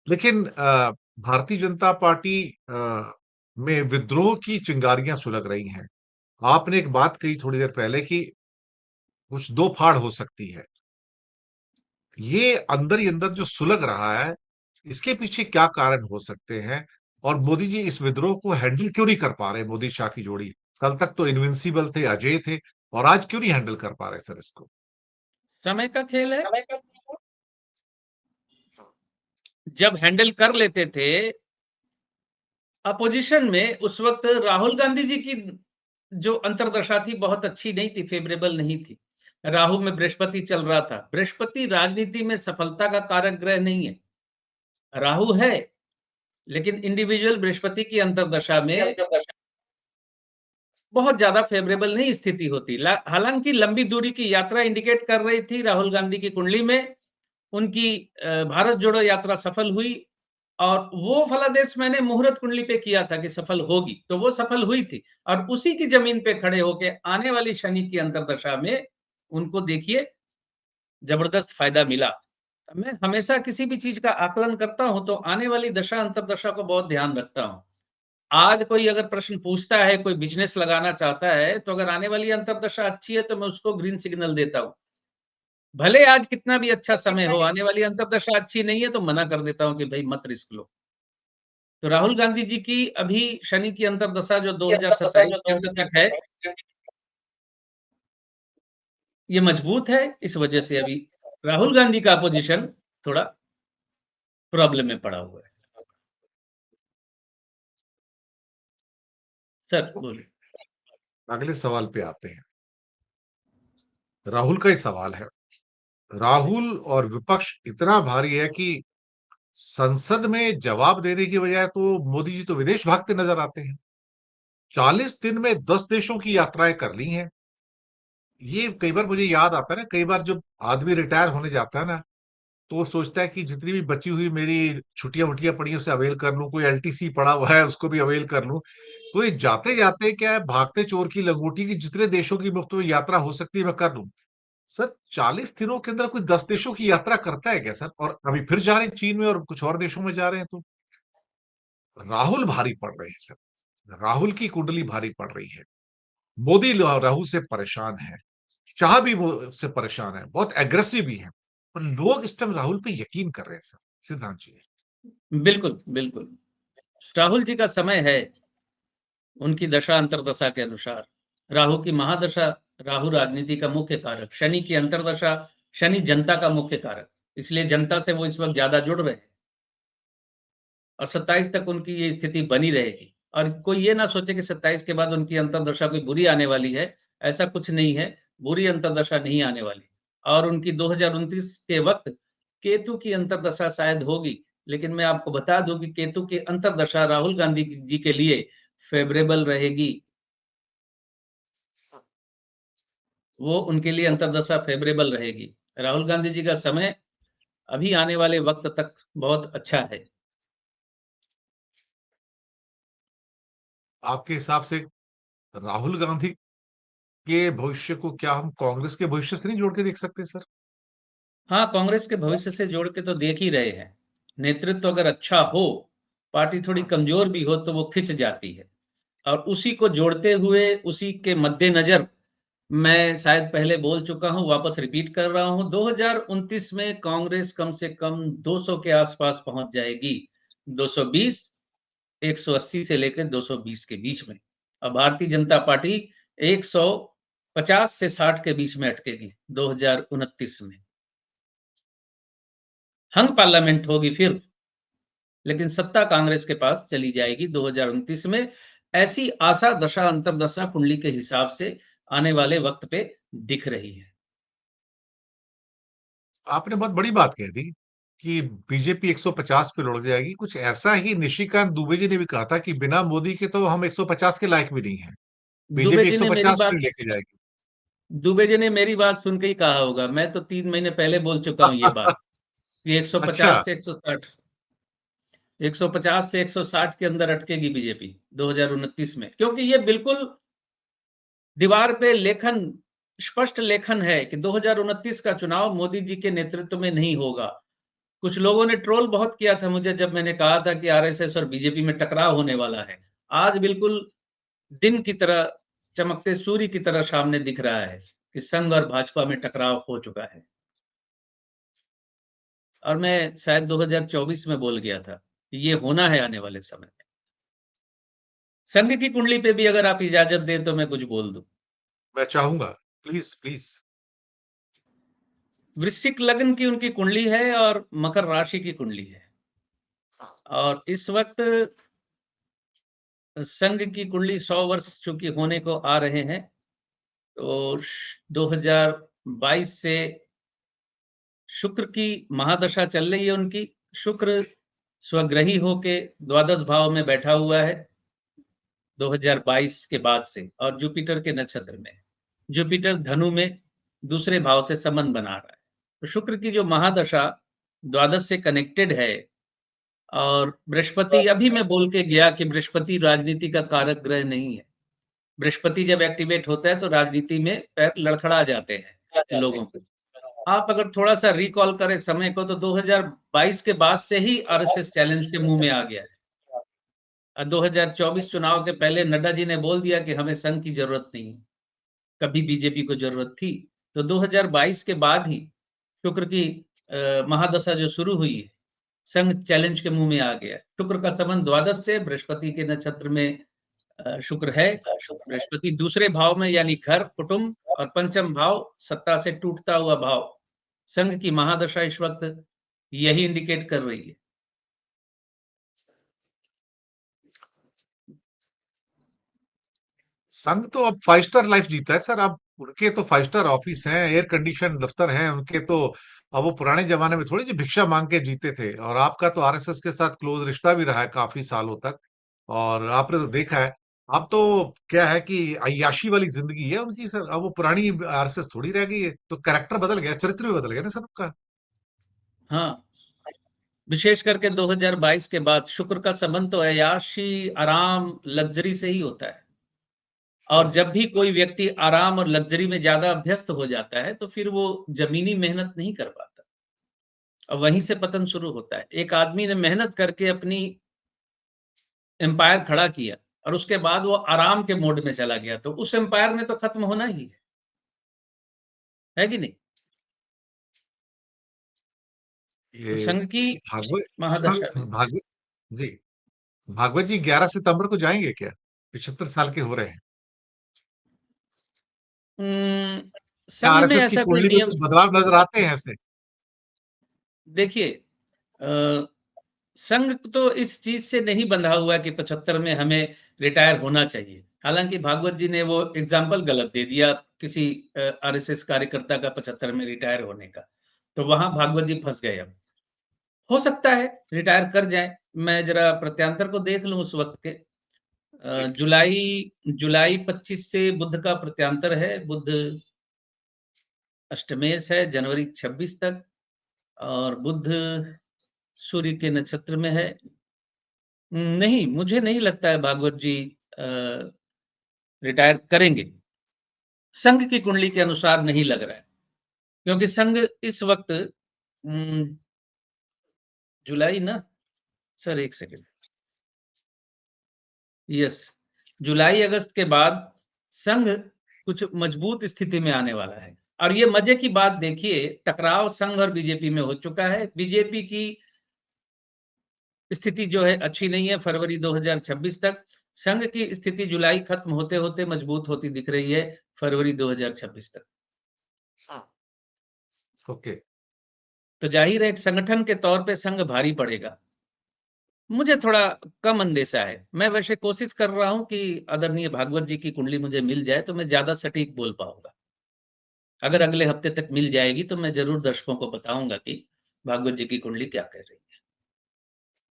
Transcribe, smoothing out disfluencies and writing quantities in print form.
लेकिन भारतीय जनता पार्टी में विद्रोह की चिंगारियां सुलग रही हैं। आपने एक बात कही थोड़ी देर पहले कि कुछ दो फाड़ हो सकती है। ये अंदर ही अंदर जो सुलग रहा है, इसके पीछे क्या कारण हो सकते हैं? और मोदी जी इस विद्रोह को हैंडल क्यों नहीं कर पा रहे? मोदी शाह की जोड़ी कल तक तो इनविंसिबल थे, अजय थे, और आज क्यों नहीं हैंडल कर पा रहे सर इसको? समय का खेल है। जब हैंडल कर लेते थे अपोजिशन में, उस वक्त राहुल गांधी जी की जो अंतरदशा थी बहुत अच्छी नहीं थी, फेवरेबल नहीं थी। राहु में बृहस्पति चल रहा था। बृहस्पति राजनीति में सफलता का कारक ग्रह नहीं है। राहु है, लेकिन इंडिविजुअल बृहस्पति की अंतरदशा में बहुत ज्यादा फेवरेबल नहीं स्थिति होती। हालांकि लंबी दूरी की यात्रा इंडिकेट कर रही थी राहुल गांधी की कुंडली में। उनकी भारत जोड़ो यात्रा सफल हुई, और वो फलादेश मैंने मुहूर्त कुंडली पे किया था कि सफल होगी, तो वो सफल हुई थी। और उसी की जमीन पे खड़े होके आने वाली शनि की अंतरदशा में उनको देखिए जबरदस्त फायदा मिला। मैं हमेशा किसी भी चीज का आकलन करता हूं तो आने वाली दशा अंतरदशा को बहुत ध्यान रखता हूं। आज कोई अगर प्रश्न पूछता है, कोई बिजनेस लगाना चाहता है, तो अगर आने वाली अंतरदशा अच्छी है तो मैं उसको ग्रीन सिग्नल देता हूं। भले आज कितना भी अच्छा समय हो, आने वाली अंतरदशा अच्छी नहीं है तो मना कर देता हूं कि भाई मत रिस्क लो। तो राहुल गांधी जी की अभी शनि की अंतरदशा जो 2027 के अंत तक है, ये मजबूत है। इस वजह से अभी राहुल गांधी का पोजीशन थोड़ा प्रॉब्लम में पड़ा हुआ है। सर बोलिए। अगले सवाल पे आते हैं। राहुल का ही सवाल है। राहुल और विपक्ष इतना भारी है कि संसद में जवाब देने की बजाय तो मोदी जी तो विदेश भागते नजर आते हैं। 40 दिन में 10 देशों की यात्राएं कर ली हैं। ये कई बार मुझे याद आता है ना, कई बार जब आदमी रिटायर होने जाता है ना, तो वो सोचता है कि जितनी भी बची हुई मेरी छुट्टियां वुट्टियां पड़ी हैं, उसे अवेल कर लूं, कोई एलटीसी पड़ा हुआ है उसको भी अवेल कर लूं। तो ये जाते जाते क्या है, भागते चोर की लंगोटी की जितने देशों की मुफ्त में यात्रा हो सकती है मैं कर लूं। सर 40 दिनों के अंदर कोई 10 देशों की यात्रा करता है क्या सर? और अभी फिर जा रहे हैं चीन में और कुछ और देशों में जा रहे हैं। तो राहुल भारी पड़ रहे हैं सर। राहुल की कुंडली भारी पड़ रही है। मोदी राहुल से परेशान है, शाह भी वो से परेशान है, बहुत एग्रेसिव भी है, पर लोग इस टाइम राहुल पे यकीन कर रहे हैं सर, सिद्धांत जी। बिल्कुल बिल्कुल। राहुल जी का समय है उनकी दशा अंतरदशा के अनुसार। राहु की महादशा, राहु राजनीति का मुख्य कारक। शनि की अंतरदशा, शनि जनता का मुख्य कारक। इसलिए जनता से वो इस वक्त ज्यादा जुड़ रहे हैं, और 27 तक उनकी ये स्थिति बनी रहेगी। और कोई ये ना सोचे कि 27 के बाद उनकी अंतरदशा कोई बुरी आने वाली है। ऐसा कुछ नहीं है, बुरी अंतरदशा नहीं आने वाली। और उनकी 2029 के वक्त केतु की अंतरदशा शायद होगी, लेकिन मैं आपको बता दूं कि केतु की अंतरदशा राहुल गांधी जी के लिए फेवरेबल रहेगी। वो उनके लिए अंतरदशा फेवरेबल रहेगी। राहुल गांधी जी का समय अभी आने वाले वक्त तक बहुत अच्छा है। आपके हिसाब से राहुल गांधी के भविष्य को क्या हम कांग्रेस के भविष्य से नहीं जोड़ के देख सकते सर? हाँ, कांग्रेस के भविष्य से जोड़ के तो देख ही रहे हैं। नेतृत्व अगर अच्छा हो, पार्टी थोड़ी कमजोर भी हो तो वो खिंच जाती है। और उसी को जोड़ते हुए, उसी के मद्देनजर मैं शायद पहले बोल चुका हूं, वापस रिपीट कर रहा हूं, 2029 में कांग्रेस कम से कम 200 के आसपास पहुंच जाएगी। 220, 180 से लेकर 220 के बीच में। और भारतीय जनता पार्टी 150 से 60 के बीच में अटकेगी 2029 में। हंग पार्लियामेंट होगी फिर, लेकिन सत्ता कांग्रेस के पास चली जाएगी 2029 में। ऐसी आशा दशा अंतरदशा कुंडली के हिसाब से आने वाले वक्त पे दिख रही है। आपने बहुत बड़ी बात कह दी कि बीजेपी 150 पे लुढ़क जाएगी। कुछ ऐसा ही निशिकांत दुबे जी ने भी कहा था कि बिना मोदी के तो हम 150 के लायक भी नहीं है, दुबे बीजेपी जी ने मेरी 150 पे बात लेके जाएगी। दुबे जी ने मेरी बात सुन के ही कहा होगा। मैं तो 3 महीने पहले बोल चुका हूं ये बात कि अच्छा। 150 से 160, 150 से 160 के अंदर अटकेगी बीजेपी 2029 में। क्योंकि ये बिल्कुल दीवार पे लेखन, स्पष्ट लेखन है कि 2029 का चुनाव मोदी जी के नेतृत्व में नहीं होगा। कुछ लोगों ने ट्रोल बहुत किया था मुझे जब मैंने कहा था कि आरएसएस और बीजेपी में टकराव होने वाला है। आज बिल्कुल दिन की तरह, चमकते सूर्य की तरह सामने दिख रहा है कि संघ और भाजपा में टकराव हो चुका है। और मैं शायद 2024 में बोल गया था कि ये होना है आने वाले समय में। संघ की कुंडली पे भी अगर आप इजाजत दें तो मैं कुछ बोल दूं। मैं चाहूंगा, प्लीज प्लीज। वृश्चिक लग्न की उनकी कुंडली है और मकर राशि की कुंडली है। और इस वक्त संघ की कुंडली 100 वर्ष चूंकि होने को आ रहे हैं, तो 2022 से शुक्र की महादशा चल रही है उनकी। शुक्र स्वग्रही होके द्वादश भाव में बैठा हुआ है 2022 के बाद से, और जुपिटर के नक्षत्र में। जुपिटर धनु में दूसरे भाव से संबंध बना रहा है। तो शुक्र की जो महादशा द्वादश से कनेक्टेड है, और बृहस्पति, अभी मैं बोल के गया कि बृहस्पति राजनीति का कारक ग्रह नहीं है। बृहस्पति जब एक्टिवेट होता है तो राजनीति में पैर लड़खड़ा जाते हैं लोगों के। आप अगर थोड़ा-सा रिकॉल करें समय को, तो 2022 के बाद से ही आरएसएस चैलेंज के मुँह में आ गया है। 2024 चुनाव के पहले नड्डा जी ने बोल दिया कि हमें संघ की ज़रूरत नहीं है, कभी बीजेपी को ज़रूरत थी। तो 2022 के बाद ही शुक्र की महादशा जो शुरू हुई है, संघ चैलेंज के मुँह में आ गया है। शुक्र का संबंध द्वादश से, बृहस्पति के नक्षत्र में शुक्र है। बृहस्पति दूसरे भाव में, यानी घर, कुटुंब और पंचम भाव, सत्ता से टूटता हुआ भाव। संघ की महादशा इस वक्त यही इंडिकेट कर रही है। संघ तो अब 5 स्टार लाइफ जीता है सर। अब उनके तो 5 स्टार ऑफिस हैं, एयर कंडीशन दफ्तर हैं उनके तो। अब वो पुराने जमाने में थोड़ी जी भिक्षा मांग के जीते थे। और आपका तो आरएसएस के साथ क्लोज रिश्ता भी रहा है काफी सालों तक। और आपने तो देखा है। अब तो क्या है कि अय्याशी वाली जिंदगी है उनकी सर। अब वो पुरानी आरएसएस थोड़ी रह गई है। तो कैरेक्टर बदल गया, चरित्र भी बदल गया ना सर उनका। हाँ, विशेष करके 2022 के बाद शुक्र का संबंध तो अय्याशी, आराम, लग्जरी से ही होता है। और हाँ। जब भी कोई व्यक्ति आराम और लग्जरी में ज़्यादा अभ्यस्त हो जाता है, तो फिर वो ज़मीनी मेहनत नहीं कर पाता, और वहीं से पतन शुरू होता है। एक आदमी ने मेहनत करके अपनी एम्पायर खड़ा किया, और उसके बाद वो आराम के मोड में चला गया, तो उस एम्पायर ने तो खत्म होना ही है कि नहीं? तो ये संघ की भागवत। हाँ, महादशा में भागवत जी। भागवत जी 11 सितंबर को जाएंगे क्या? 75 साल के हो रहे हैं। उम, क्या संघ में आरएसएस की ऐसा कोई कुंडली में नियम, कुछ बदलाव नजर आते हैं ऐसे? देखिए, अ, संघ तो इस चीज़ से नहीं बंधा हुआ कि 75 में हमें रिटायर होना चाहिए। हालाँकि भागवत जी ने वो एग्ज़ाम्पल गलत दे दिया किसी आरएसएस कार्यकर्ता का 75 में रिटायर होने का। तो वहाँ भागवत जी फँस गए अब। हो सकता है रिटायर कर जाएँ, मैं ज़रा प्रत्यांतर को देख लूँ उस वक़्त के। ठीक है। जुलाई जुलाई 25 से बुध का प्रत्यांतर है, बुध अष्टमेश है जनवरी 26 तक, और बुध सूर्य के नक्षत्र में है। नहीं, मुझे नहीं लगता है भागवत जी अ, रिटायर करेंगे। संघ की कुंडली के अनुसार नहीं लग रहा है, क्योंकि संघ इस वक़्त जुलाई ना, सर 1 सेकंड, यस, जुलाई-अगस्त के बाद संघ कुछ मजबूत स्थिति में आने वाला है। और ये मज़े की बात देखिए, टकराव संघ और बीजेपी में हो चुका है। बीजेपी की स्थिति जो है अच्छी नहीं है फरवरी 2026 तक। संघ की स्थिति जुलाई खत्म होते-होते मजबूत होती दिख रही है फरवरी 2026 तक। हाँ। ओके। तो ज़ाहिर है एक संगठन के तौर पे संघ भारी पड़ेगा। मुझे थोड़ा कम अंदेशा है। मैं वैसे कोशिश कर रहा हूँ कि आदरणीय भागवत जी की कुंडली मुझे मिल जाए तो मैं ज़्यादा सटीक बोल पाऊँगा। अगर अगले हफ्ते तक मिल जाएगी तो मैं ज़रूर दर्शकों को बताऊँगा कि भागवत जी की कुंडली क्या कह रही है।